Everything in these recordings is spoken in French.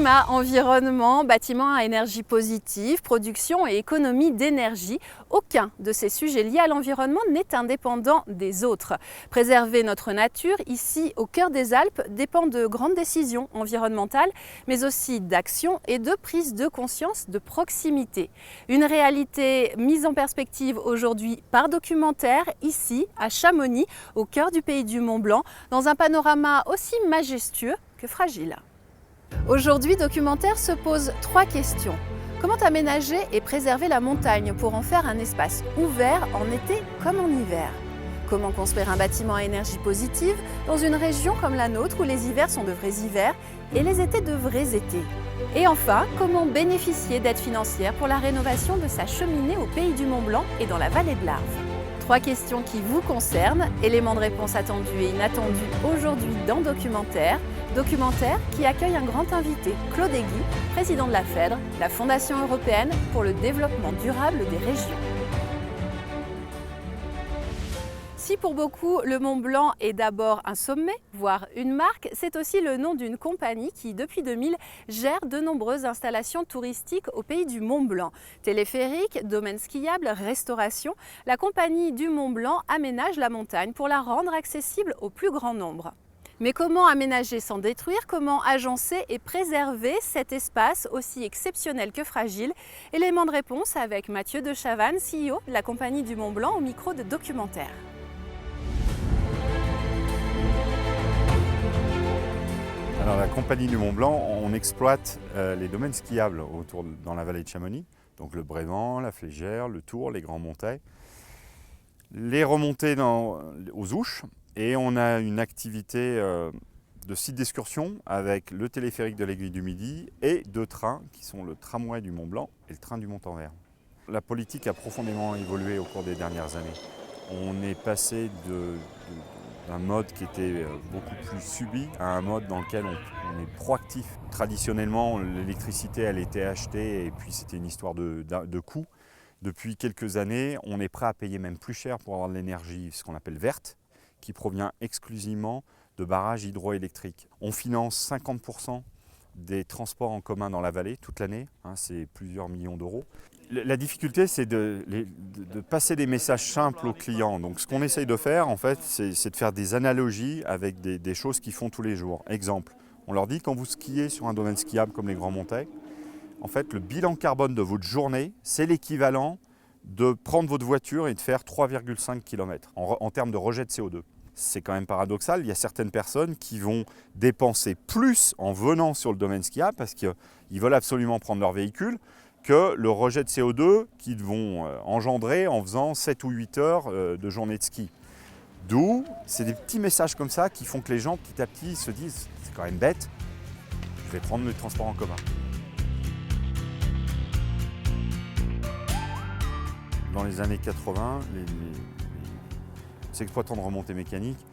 Climat, environnement, bâtiments à énergie positive, production et économie d'énergie, aucun de ces sujets liés à l'environnement n'est indépendant des autres. Préserver notre nature, ici au cœur des Alpes, dépend de grandes décisions environnementales, mais aussi d'actions et de prise de conscience de proximité. Une réalité mise en perspective aujourd'hui par Documentaire, ici à Chamonix, au cœur du pays du Mont-Blanc, dans un panorama aussi majestueux que fragile. Aujourd'hui, Documentaire se pose 3 questions. Comment aménager et préserver la montagne pour en faire un espace ouvert en été comme en hiver? Comment construire un bâtiment à énergie positive dans une région comme la nôtre où les hivers sont de vrais hivers et les étés de vrais étés? Et enfin, comment bénéficier d'aides financières pour la rénovation de sa cheminée au pays du Mont-Blanc et dans la vallée de l'Arve? 3 questions qui vous concernent, éléments de réponse attendus et inattendus aujourd'hui dans Documentaire. Documentaire qui accueille un grand invité, Claude Aiguy, président de la FEDRE, la Fondation européenne pour le développement durable des régions. Si pour beaucoup le Mont Blanc est d'abord un sommet, voire une marque, c'est aussi le nom d'une compagnie qui, depuis 2000, gère de nombreuses installations touristiques au pays du Mont Blanc. Téléphériques, domaines skiables, restauration, la compagnie du Mont Blanc aménage la montagne pour la rendre accessible au plus grand nombre. Mais comment aménager sans détruire? Comment agencer et préserver cet espace aussi exceptionnel que fragile? Élément de réponse avec Mathieu de Chavannes, CEO de la compagnie du Mont Blanc, au micro de Documentaire. Alors la compagnie du Mont Blanc, on exploite les domaines skiables dans la vallée de Chamonix, donc le Brévent, la Flégère, le Tour, les Grands Montais, les remontées aux Ouches, et on a une activité de site d'excursion avec le téléphérique de l'Aiguille du Midi et 2 trains qui sont le tramway du Mont Blanc et le train du Montenvers. La politique a profondément évolué au cours des dernières années. On est passé d'un mode qui était beaucoup plus subi à un mode dans lequel on est proactif. Traditionnellement, l'électricité, elle était achetée et puis c'était une histoire de coût. Depuis quelques années, on est prêt à payer même plus cher pour avoir de l'énergie, ce qu'on appelle verte, qui provient exclusivement de barrages hydroélectriques. On finance 50% des transports en commun dans la vallée toute l'année, c'est plusieurs millions d'euros. La difficulté, c'est de passer des messages simples aux clients. Donc ce qu'on essaye de faire, en fait, c'est de faire des analogies avec des choses qu'ils font tous les jours. Exemple, on leur dit quand vous skiez sur un domaine skiable comme les Grands Montais, en fait, le bilan carbone de votre journée, c'est l'équivalent de prendre votre voiture et de faire 3,5 km en termes de rejet de CO2. C'est quand même paradoxal, il y a certaines personnes qui vont dépenser plus en venant sur le domaine skiable parce qu'ils veulent absolument prendre leur véhicule que le rejet de CO2 qu'ils vont engendrer en faisant 7 ou 8 heures de journée de ski. D'où, c'est des petits messages comme ça qui font que les gens petit à petit se disent « c'est quand même bête, je vais prendre le transport en commun ». Dans les années 80, les exploitants de remontées mécaniques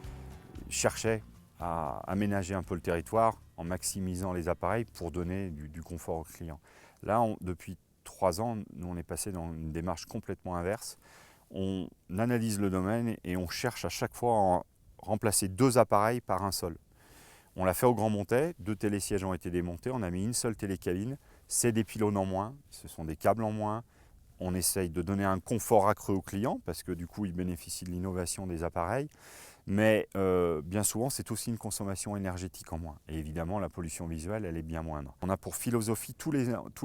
cherchaient à aménager un peu le territoire en maximisant les appareils pour donner du confort aux clients. Là, depuis 3 ans, nous on est passé dans une démarche complètement inverse. On analyse le domaine et on cherche à chaque fois à remplacer 2 appareils par un seul. On l'a fait au Grand Montais, 2 télésièges ont été démontés, on a mis une seule télécabine, c'est des pylônes en moins, ce sont des câbles en moins. On essaye de donner un confort accru aux clients parce que du coup, ils bénéficient de l'innovation des appareils. Mais bien souvent, c'est aussi une consommation énergétique en moins. Et évidemment, la pollution visuelle, elle est bien moindre. On a pour philosophie tous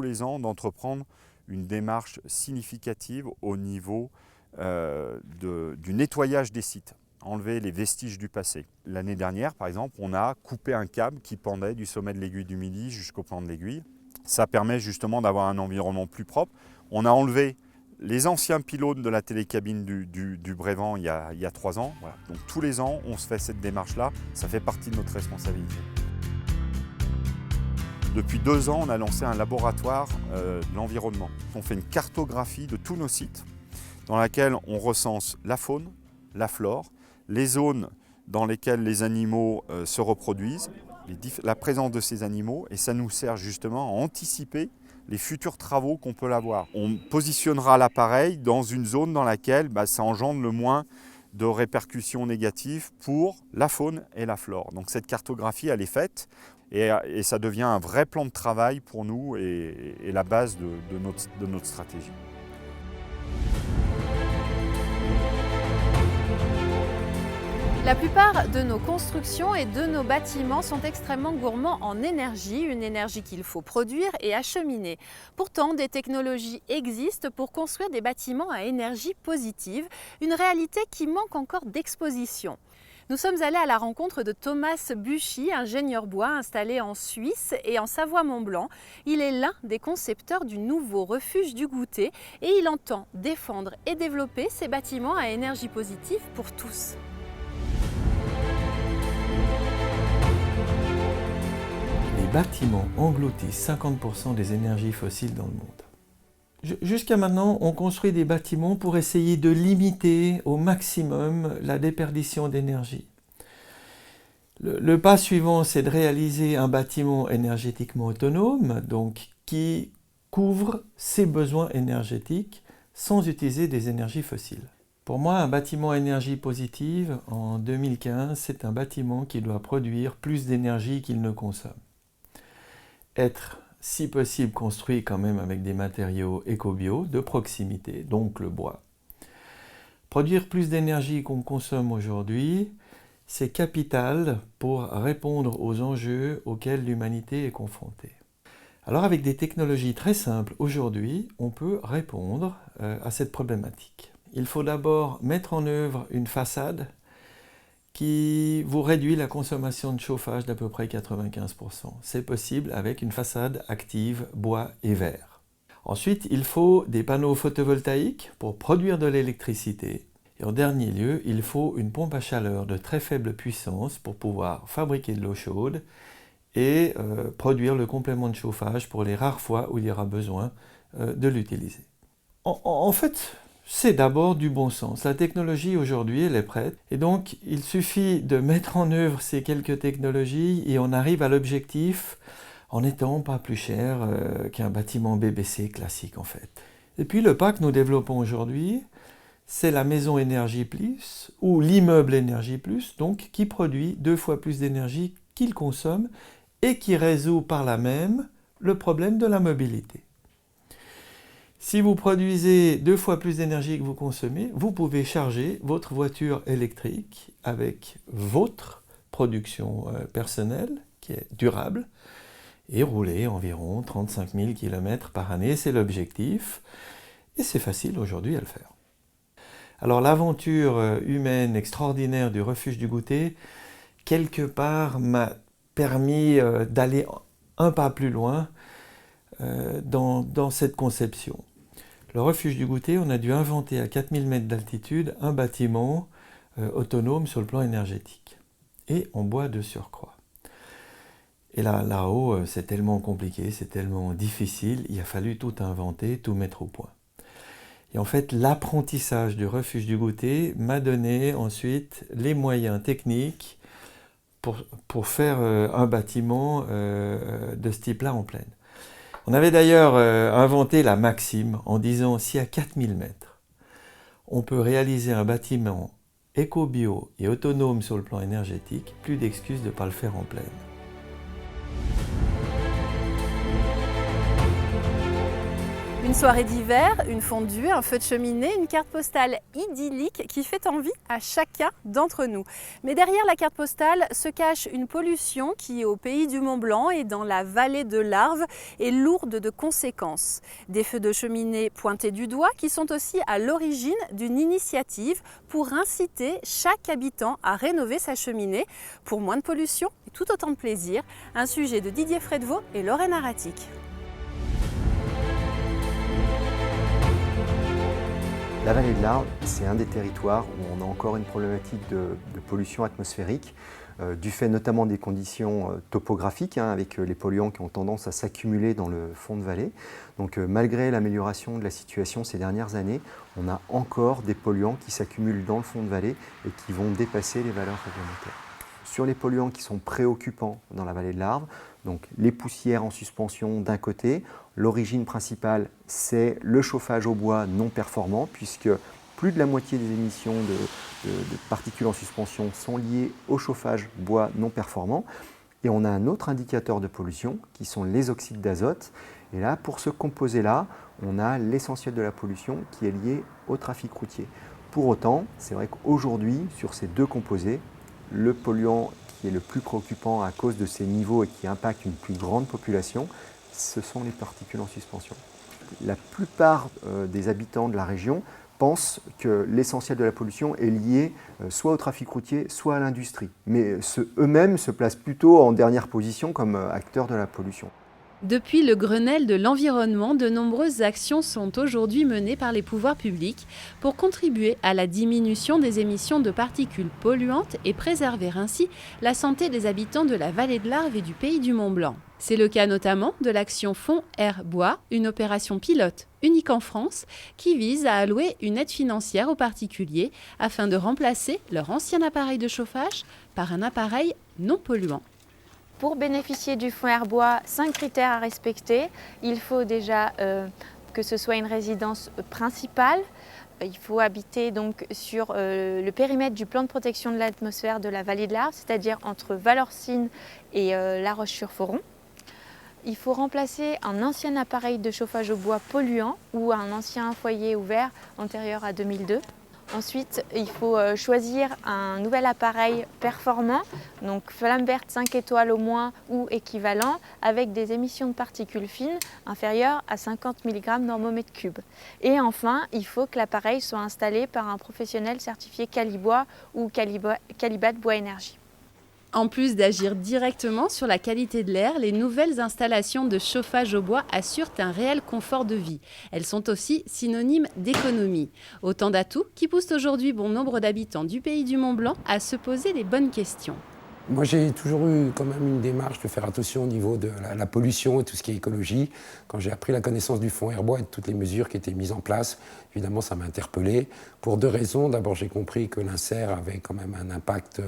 les ans d'entreprendre une démarche significative au niveau du nettoyage des sites, enlever les vestiges du passé. L'année dernière, par exemple, on a coupé un câble qui pendait du sommet de l'Aiguille du Midi jusqu'au plan de l'Aiguille. Ça permet justement d'avoir un environnement plus propre. On a enlevé les anciens pylônes de la télécabine du Brévent il y a 3 ans. Voilà. Donc tous les ans, on se fait cette démarche-là. Ça fait partie de notre responsabilité. Depuis 2 ans, on a lancé un laboratoire de l'environnement. On fait une cartographie de tous nos sites dans laquelle on recense la faune, la flore, les zones dans lesquelles les animaux se reproduisent, la présence de ces animaux, et ça nous sert justement à anticiper les futurs travaux qu'on peut avoir. On positionnera l'appareil dans une zone dans laquelle ça engendre le moins de répercussions négatives pour la faune et la flore. Donc cette cartographie, elle est faite. Et ça devient un vrai plan de travail pour nous et la base de notre stratégie. La plupart de nos constructions et de nos bâtiments sont extrêmement gourmands en énergie, une énergie qu'il faut produire et acheminer. Pourtant, des technologies existent pour construire des bâtiments à énergie positive, une réalité qui manque encore d'exposition. Nous sommes allés à la rencontre de Thomas Buchy, ingénieur bois installé en Suisse et en Savoie-Mont-Blanc. Il est l'un des concepteurs du nouveau refuge du goûter et il entend défendre et développer ces bâtiments à énergie positive pour tous. Les bâtiments engloutissent 50% des énergies fossiles dans le monde. Jusqu'à maintenant, on construit des bâtiments pour essayer de limiter au maximum la déperdition d'énergie. Le pas suivant, c'est de réaliser un bâtiment énergétiquement autonome, donc qui couvre ses besoins énergétiques sans utiliser des énergies fossiles. Pour moi, un bâtiment à énergie positive, en 2015, c'est un bâtiment qui doit produire plus d'énergie qu'il ne consomme. Être, si possible, construit quand même avec des matériaux éco-bio, de proximité, donc le bois. Produire plus d'énergie qu'on consomme aujourd'hui, c'est capital pour répondre aux enjeux auxquels l'humanité est confrontée. Alors avec des technologies très simples, aujourd'hui, on peut répondre à cette problématique. Il faut d'abord mettre en œuvre une façade qui vous réduit la consommation de chauffage d'à peu près 95%. C'est possible avec une façade active bois et verre. Ensuite, il faut des panneaux photovoltaïques pour produire de l'électricité. Et en dernier lieu, il faut une pompe à chaleur de très faible puissance pour pouvoir fabriquer de l'eau chaude et produire le complément de chauffage pour les rares fois où il y aura besoin de l'utiliser. En fait, c'est d'abord du bon sens. La technologie aujourd'hui, elle est prête. Et donc, il suffit de mettre en œuvre ces quelques technologies et on arrive à l'objectif en n'étant pas plus cher qu'un bâtiment BBC classique en fait. Et puis le pas que nous développons aujourd'hui, c'est la maison Énergie Plus ou l'immeuble Énergie Plus, donc qui produit 2 fois plus d'énergie qu'il consomme et qui résout par là même le problème de la mobilité. Si vous produisez 2 fois plus d'énergie que vous consommez, vous pouvez charger votre voiture électrique avec votre production personnelle, qui est durable, et rouler environ 35 000 km par année. C'est l'objectif, et c'est facile aujourd'hui à le faire. Alors l'aventure humaine extraordinaire du refuge du goûter, quelque part, m'a permis d'aller un pas plus loin dans cette conception. Le refuge du goûter, on a dû inventer à 4000 mètres d'altitude un bâtiment autonome sur le plan énergétique et en bois de surcroît. Et là-haut, c'est tellement compliqué, c'est tellement difficile, il a fallu tout inventer, tout mettre au point. Et en fait, l'apprentissage du refuge du goûter m'a donné ensuite les moyens techniques pour faire un bâtiment de ce type-là en plaine. On avait d'ailleurs inventé la maxime en disant si à 4000 mètres, on peut réaliser un bâtiment éco-bio et autonome sur le plan énergétique, plus d'excuses de ne pas le faire en plaine. Une soirée d'hiver, une fondue, un feu de cheminée, une carte postale idyllique qui fait envie à chacun d'entre nous. Mais derrière la carte postale se cache une pollution qui, au pays du Mont-Blanc et dans la vallée de l'Arve, est lourde de conséquences. Des feux de cheminée pointés du doigt qui sont aussi à l'origine d'une initiative pour inciter chaque habitant à rénover sa cheminée pour moins de pollution et tout autant de plaisir. Un sujet de Didier Fredevaux et Lorraine Aratic. La vallée de l'Arve, c'est un des territoires où on a encore une problématique de pollution atmosphérique, du fait notamment des conditions topographiques, avec les polluants qui ont tendance à s'accumuler dans le fond de vallée. Donc malgré l'amélioration de la situation ces dernières années, on a encore des polluants qui s'accumulent dans le fond de vallée et qui vont dépasser les valeurs réglementaires. Sur les polluants qui sont préoccupants dans la vallée de l'Arve, donc les poussières en suspension d'un côté, l'origine principale c'est le chauffage au bois non performant puisque plus de la moitié des émissions de particules en suspension sont liées au chauffage bois non performant. Et on a un autre indicateur de pollution qui sont les oxydes d'azote. Et là, pour ce composé-là, on a l'essentiel de la pollution qui est lié au trafic routier. Pour autant, c'est vrai qu'aujourd'hui, sur ces deux composés, le polluant qui est le plus préoccupant à cause de ces niveaux et qui impacte une plus grande population, ce sont les particules en suspension. La plupart des habitants de la région pensent que l'essentiel de la pollution est lié soit au trafic routier, soit à l'industrie. Mais eux-mêmes se placent plutôt en dernière position comme acteurs de la pollution. Depuis le Grenelle de l'environnement, de nombreuses actions sont aujourd'hui menées par les pouvoirs publics pour contribuer à la diminution des émissions de particules polluantes et préserver ainsi la santé des habitants de la vallée de l'Arve et du pays du Mont-Blanc. C'est le cas notamment de l'action Fonds Air Bois, une opération pilote unique en France qui vise à allouer une aide financière aux particuliers afin de remplacer leur ancien appareil de chauffage par un appareil non polluant. Pour bénéficier du fonds Air Bois, 5 critères à respecter. Il faut déjà que ce soit une résidence principale. Il faut habiter donc sur le périmètre du plan de protection de l'atmosphère de la vallée de l'Arve, c'est-à-dire entre Valorcine et La Roche-sur-Foron. Il faut remplacer un ancien appareil de chauffage au bois polluant ou un ancien foyer ouvert antérieur à 2002. Ensuite, il faut choisir un nouvel appareil performant, donc flamme verte 5 étoiles au moins ou équivalent, avec des émissions de particules fines inférieures à 50 mg normomètre cube. Et enfin, il faut que l'appareil soit installé par un professionnel certifié Calibois ou Calibat Bois Énergie. En plus d'agir directement sur la qualité de l'air, les nouvelles installations de chauffage au bois assurent un réel confort de vie. Elles sont aussi synonymes d'économie. Autant d'atouts qui poussent aujourd'hui bon nombre d'habitants du pays du Mont-Blanc à se poser les bonnes questions. Moi, j'ai toujours eu quand même une démarche de faire attention au niveau de la pollution et tout ce qui est écologie. Quand j'ai appris la connaissance du fonds Air Bois et de toutes les mesures qui étaient mises en place, évidemment, ça m'a interpellé. Pour deux raisons. D'abord, j'ai compris que l'insert avait quand même un impact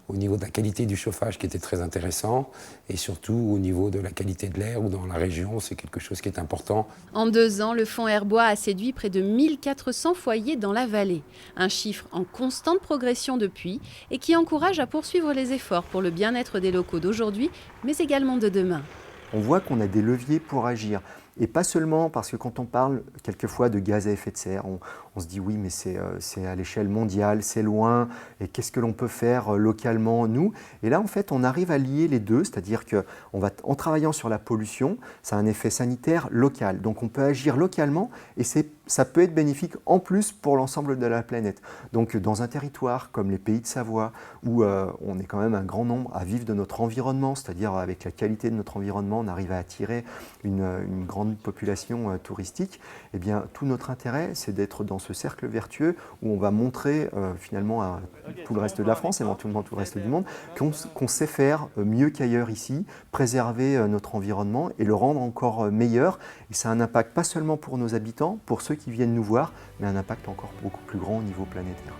au niveau de la qualité du chauffage qui était très intéressant. Et surtout, au niveau de la qualité de l'air ou dans la région, c'est quelque chose qui est important. En 2 ans, le fonds Air Bois a séduit près de 1400 foyers dans la vallée. Un chiffre en constante progression depuis et qui encourage à poursuivre les efforts pour le bien-être des locaux d'aujourd'hui, mais également de demain. On voit qu'on a des leviers pour agir. Et pas seulement parce que quand on parle quelquefois de gaz à effet de serre, on se dit oui mais c'est à l'échelle mondiale, c'est loin, et qu'est-ce que l'on peut faire localement nous? Et là en fait on arrive à lier les deux, c'est-à-dire qu'en travaillant sur la pollution, ça a un effet sanitaire local. Donc on peut agir localement et ça peut être bénéfique en plus pour l'ensemble de la planète. Donc dans un territoire comme les pays de Savoie, où on est quand même un grand nombre à vivre de notre environnement, c'est-à-dire avec la qualité de notre environnement, on arrive à attirer une grande population touristique, eh bien tout notre intérêt c'est d'être dans ce cercle vertueux où on va montrer finalement à tout le reste de la France, éventuellement tout le reste du monde, qu'on sait faire mieux qu'ailleurs ici, préserver notre environnement et le rendre encore meilleur. Et ça a un impact pas seulement pour nos habitants, pour ceux qui viennent nous voir, mais un impact encore beaucoup plus grand au niveau planétaire.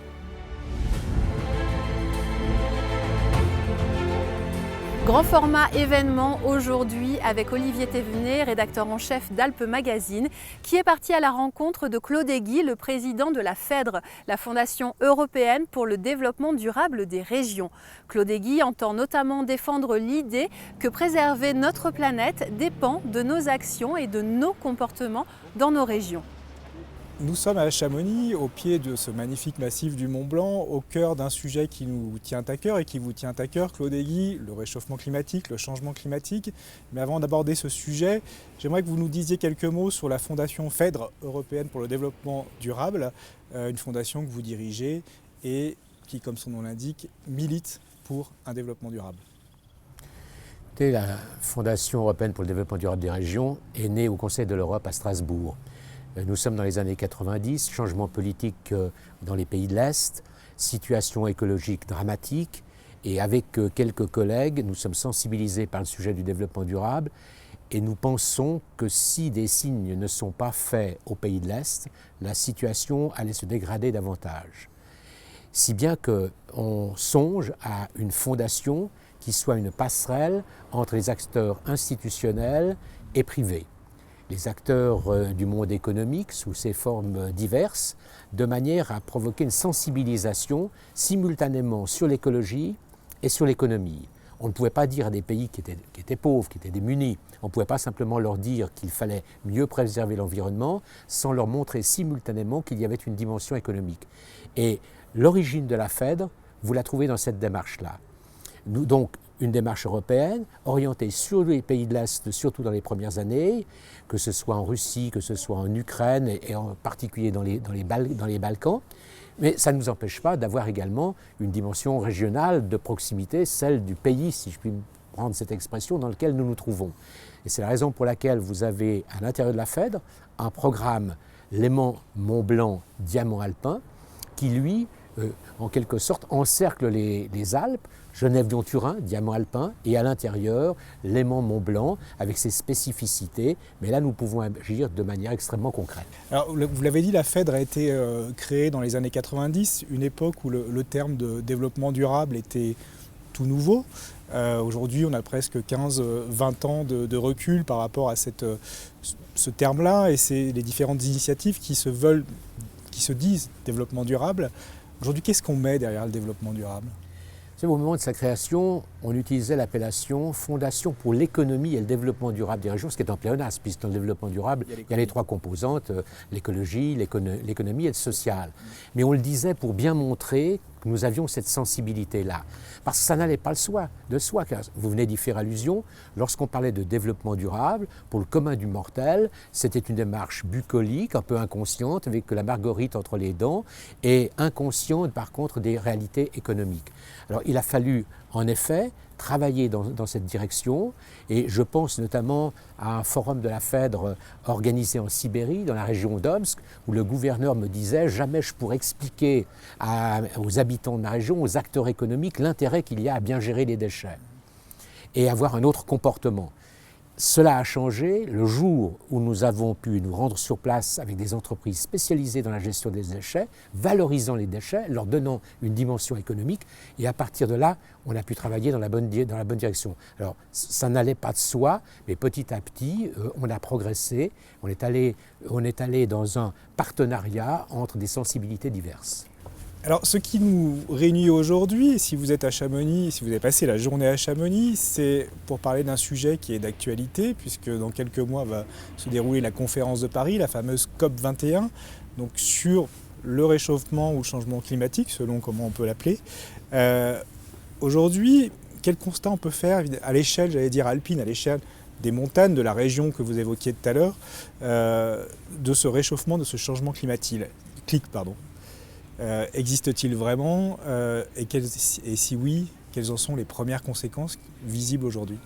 Grand format événement aujourd'hui avec Olivier Thévenet, rédacteur en chef d'Alpes Magazine, qui est parti à la rencontre de Claude Egui, le président de la FEDRE, la Fondation européenne pour le développement durable des régions. Claude Egui entend notamment défendre l'idée que préserver notre planète dépend de nos actions et de nos comportements dans nos régions. Nous sommes à Chamonix, au pied de ce magnifique massif du Mont-Blanc, au cœur d'un sujet qui nous tient à cœur et qui vous tient à cœur, Claude Egui, le réchauffement climatique, le changement climatique. Mais avant d'aborder ce sujet, j'aimerais que vous nous disiez quelques mots sur la Fondation FEDRE, européenne pour le développement durable, une fondation que vous dirigez et qui, comme son nom l'indique, milite pour un développement durable. La Fondation européenne pour le développement durable des régions est née au Conseil de l'Europe à Strasbourg. Nous sommes dans les années 90, changement politique dans les pays de l'Est, situation écologique dramatique, et avec quelques collègues, nous sommes sensibilisés par le sujet du développement durable et nous pensons que si des signes ne sont pas faits aux pays de l'Est, la situation allait se dégrader davantage. Si bien qu'on songe à une fondation qui soit une passerelle entre les acteurs institutionnels et privés. Les acteurs du monde économique sous ses formes diverses, de manière à provoquer une sensibilisation simultanément sur l'écologie et sur l'économie. On ne pouvait pas dire à des pays qui étaient pauvres, qui étaient démunis, on ne pouvait pas simplement leur dire qu'il fallait mieux préserver l'environnement sans leur montrer simultanément qu'il y avait une dimension économique. Et l'origine de la FEDR, vous la trouvez dans cette démarche-là. Donc, une démarche européenne orientée sur les pays de l'Est, surtout dans les premières années, que ce soit en Russie, que ce soit en Ukraine et en particulier dans les Balkans. Mais ça ne nous empêche pas d'avoir également une dimension régionale de proximité, celle du pays, si je puis prendre cette expression, dans lequel nous nous trouvons. Et c'est la raison pour laquelle vous avez à l'intérieur de la FEDR un programme Léman Mont-Blanc Diamant Alpin qui, lui, en quelque sorte, encercle les Alpes, Genève-Lyon-Turin, Diamant Alpin, et à l'intérieur, Léman Mont-Blanc, avec ses spécificités. Mais là, nous pouvons agir de manière extrêmement concrète. Alors, vous l'avez dit, la FEDR a été créée dans les années 90, une époque où le terme de développement durable était tout nouveau. Aujourd'hui, on a presque 15-20 ans de recul par rapport à ce terme-là, et c'est les différentes initiatives qui se disent développement durable. Aujourd'hui, qu'est-ce qu'on met derrière le développement durable ? Au moment de sa création, on utilisait l'appellation Fondation pour l'économie et le développement durable des régions, ce qui est un pléonasme, puisque dans le développement durable, il y a les trois composantes, l'écologie, l'économie et le social. Mais on le disait pour bien montrer que nous avions cette sensibilité-là. Parce que ça n'allait pas de soi, car vous venez d'y faire allusion, lorsqu'on parlait de développement durable, pour le commun du mortel, c'était une démarche bucolique, un peu inconsciente, avec la marguerite entre les dents, et inconsciente par contre des réalités économiques. Alors il a fallu en effet travailler dans cette direction, et je pense notamment à un forum de la FEDR organisé en Sibérie, dans la région d'Omsk, où le gouverneur me disait « Jamais je pourrais expliquer aux habitants de ma région, aux acteurs économiques, l'intérêt qu'il y a à bien gérer les déchets et avoir un autre comportement ». Cela a changé le jour où nous avons pu nous rendre sur place avec des entreprises spécialisées dans la gestion des déchets, valorisant les déchets, leur donnant une dimension économique, et à partir de là, on a pu travailler dans la bonne direction. Alors, ça n'allait pas de soi, mais petit à petit, on a progressé, on est allé dans un partenariat entre des sensibilités diverses. Alors, ce qui nous réunit aujourd'hui, si vous êtes à Chamonix, si vous avez passé la journée à Chamonix, c'est pour parler d'un sujet qui est d'actualité, puisque dans quelques mois va se dérouler la conférence de Paris, la fameuse COP21, donc sur le réchauffement ou le changement climatique, selon comment on peut l'appeler. Aujourd'hui, quel constat on peut faire à l'échelle, j'allais dire alpine, à l'échelle des montagnes, de la région que vous évoquiez tout à l'heure, de ce réchauffement, de ce changement climatique, existe-t-il vraiment et si oui, quelles en sont les premières conséquences visibles aujourd'hui ?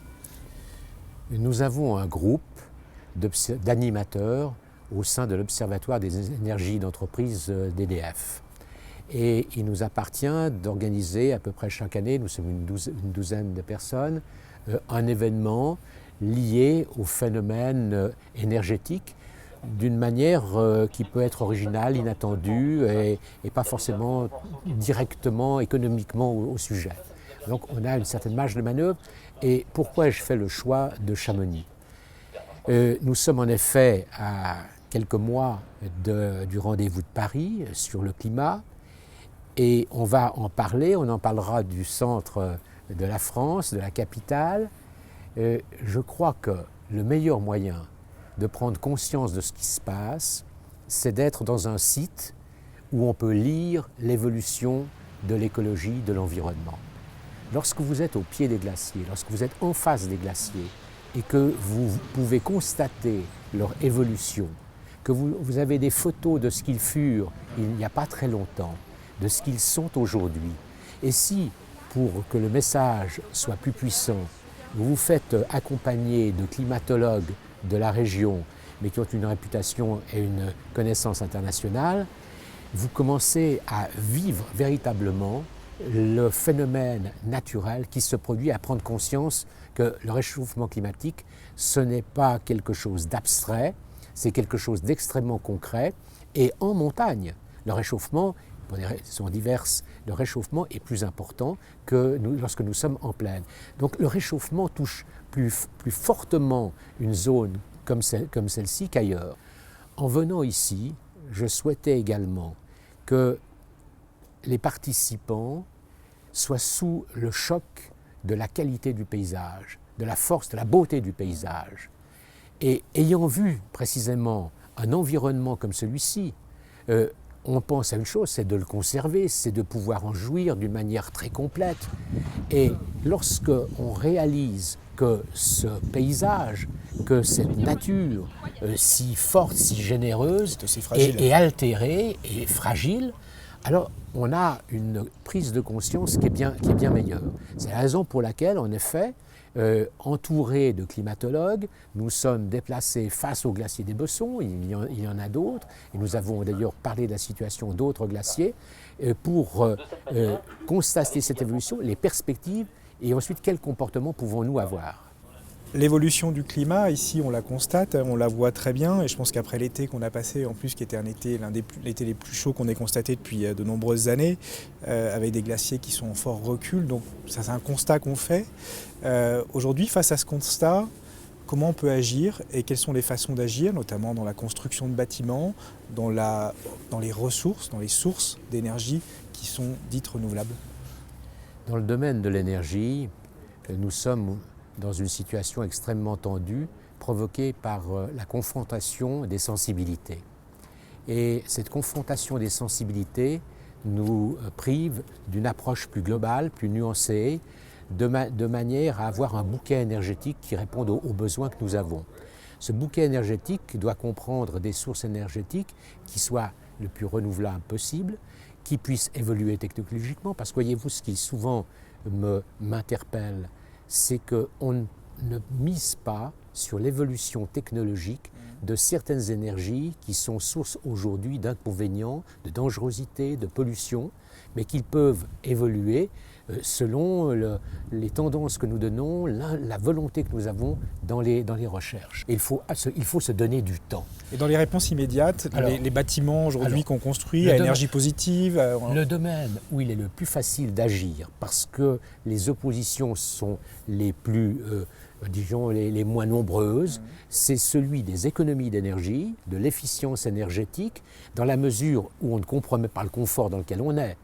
Nous avons un groupe d'animateurs au sein de l'Observatoire des énergies d'entreprise d'EDF. Et il nous appartient d'organiser à peu près chaque année, nous sommes une douzaine de personnes, un événement lié au phénomène énergétique d'une manière qui peut être originale, inattendue et pas forcément directement économiquement au sujet. Donc on a une certaine marge de manœuvre. Et pourquoi ai-je fait le choix de Chamonix ? Nous sommes en effet à quelques mois du rendez-vous de Paris sur le climat, et on va en parler, on en parlera du centre de la France, de la capitale. Je crois que le meilleur moyen de prendre conscience de ce qui se passe, c'est d'être dans un site où on peut lire l'évolution de l'écologie, de l'environnement. Lorsque vous êtes au pied des glaciers, lorsque vous êtes en face des glaciers et que vous pouvez constater leur évolution, que vous avez des photos de ce qu'ils furent il n'y a pas très longtemps, de ce qu'ils sont aujourd'hui, et si, pour que le message soit plus puissant, vous vous faites accompagner de climatologues de la région, mais qui ont une réputation et une connaissance internationale, vous commencez à vivre véritablement le phénomène naturel qui se produit, à prendre conscience que le réchauffement climatique, ce n'est pas quelque chose d'abstrait, c'est quelque chose d'extrêmement concret. Et en montagne, le réchauffement, pour des raisons diverses, le réchauffement est plus important que lorsque nous sommes en plaine. Donc le réchauffement touche plus fortement une zone comme celle-ci qu'ailleurs. En venant ici, je souhaitais également que les participants soient sous le choc de la qualité du paysage, de la force, de la beauté du paysage. Et ayant vu précisément un environnement comme celui-ci, on pense à une chose, c'est de le conserver, c'est de pouvoir en jouir d'une manière très complète. Et lorsque on réalise que ce paysage, que cette nature si forte, si généreuse, est altérée et fragile, alors on a une prise de conscience qui est bien meilleure. C'est la raison pour laquelle, en effet, entourés de climatologues, nous sommes déplacés face au glacier des Bessons, il y en a d'autres, et nous avons d'ailleurs parlé de la situation d'autres glaciers, pour constater cette évolution, les perspectives, et ensuite quel comportement pouvons-nous avoir. L'évolution du climat, ici on la constate, on la voit très bien, et je pense qu'après l'été qu'on a passé, en plus qui était l'un des l'été les plus chauds qu'on ait constaté depuis de nombreuses années, avec des glaciers qui sont en fort recul, donc ça c'est un constat qu'on fait. Aujourd'hui, face à ce constat, comment on peut agir et quelles sont les façons d'agir, notamment dans la construction de bâtiments, dans les ressources, dans les sources d'énergie qui sont dites renouvelables? Dans le domaine de l'énergie, nous sommes dans une situation extrêmement tendue, provoquée par la confrontation des sensibilités. Et cette confrontation des sensibilités nous prive d'une approche plus globale, plus nuancée, de manière à avoir un bouquet énergétique qui réponde aux besoins que nous avons. Ce bouquet énergétique doit comprendre des sources énergétiques qui soient le plus renouvelables possible, qui puissent évoluer technologiquement, parce que voyez-vous, ce qui souvent m'interpelle, c'est qu'on ne mise pas sur l'évolution technologique de certaines énergies qui sont source aujourd'hui d'inconvénients, de dangerosité, de pollution, mais qu'ils peuvent évoluer selon les tendances que nous donnons, la volonté que nous avons dans les recherches. Et il faut se donner du temps. Et dans les réponses immédiates, les bâtiments aujourd'hui qu'on construit à énergie positive... Le domaine où il est le plus facile d'agir, parce que les oppositions sont les plus, disons, les moins nombreuses, c'est celui des économies d'énergie, de l'efficience énergétique, dans la mesure où on ne compromet pas le confort dans lequel on est.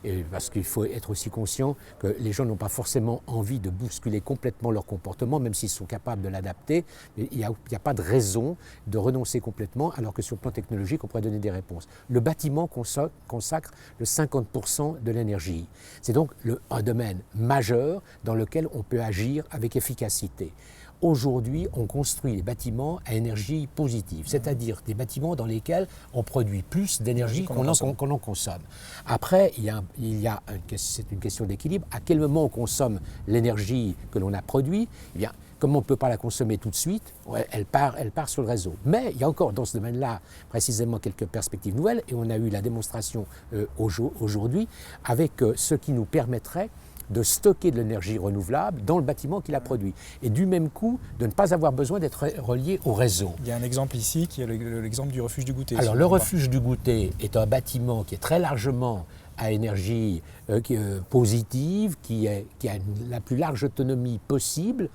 Et parce qu'il faut être aussi conscient que les gens n'ont pas forcément envie de bousculer complètement leur comportement, même s'ils sont capables de l'adapter. Il n'y a pas de raison de renoncer complètement, alors que sur le plan technologique, on pourrait donner des réponses. Le bâtiment consacre le 50% de l'énergie. C'est donc un domaine majeur dans lequel on peut agir avec efficacité. Aujourd'hui, on construit les bâtiments à énergie positive, c'est-à-dire des bâtiments dans lesquels on produit plus d'énergie qu'on en consomme. Après, c'est une question d'équilibre. À quel moment on consomme l'énergie que l'on a produite? Eh bien, comme on ne peut pas la consommer tout de suite, elle part sur le réseau. Mais il y a encore dans ce domaine-là précisément quelques perspectives nouvelles, et on a eu la démonstration aujourd'hui avec ce qui nous permettrait de stocker de l'énergie renouvelable dans le bâtiment qu'il a produit. Et du même coup, de ne pas avoir besoin d'être relié au réseau. Il y a un exemple ici qui est l'exemple du refuge du Goûter. Alors le refuge du Goûter est un bâtiment qui est très largement à énergie positive, qui a la plus large autonomie possible.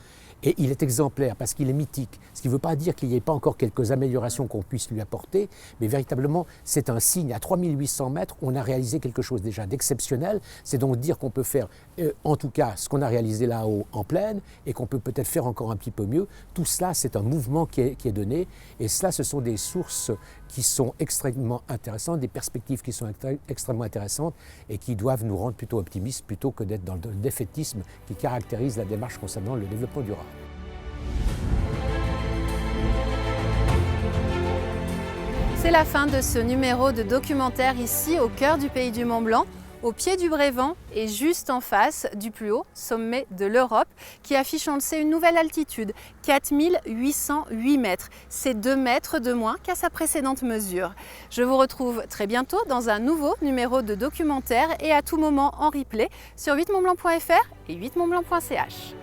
Et il est exemplaire parce qu'il est mythique, ce qui ne veut pas dire qu'il n'y ait pas encore quelques améliorations qu'on puisse lui apporter, mais véritablement c'est un signe. À 3800 mètres, on a réalisé quelque chose déjà d'exceptionnel, c'est donc dire qu'on peut faire en tout cas ce qu'on a réalisé là-haut en plaine et qu'on peut peut-être faire encore un petit peu mieux. Tout cela, c'est un mouvement qui est donné, et cela, ce sont des sources qui sont extrêmement intéressantes, des perspectives qui sont extrêmement intéressantes et qui doivent nous rendre plutôt optimistes plutôt que d'être dans le défaitisme qui caractérise la démarche concernant le développement durable. C'est la fin de ce numéro de documentaire ici au cœur du pays du Mont-Blanc, au pied du Brévent et juste en face du plus haut sommet de l'Europe qui affiche, on le sait, une nouvelle altitude, 4808 mètres. C'est 2 mètres de moins qu'à sa précédente mesure. Je vous retrouve très bientôt dans un nouveau numéro de documentaire et à tout moment en replay sur 8montblanc.fr et 8montblanc.ch.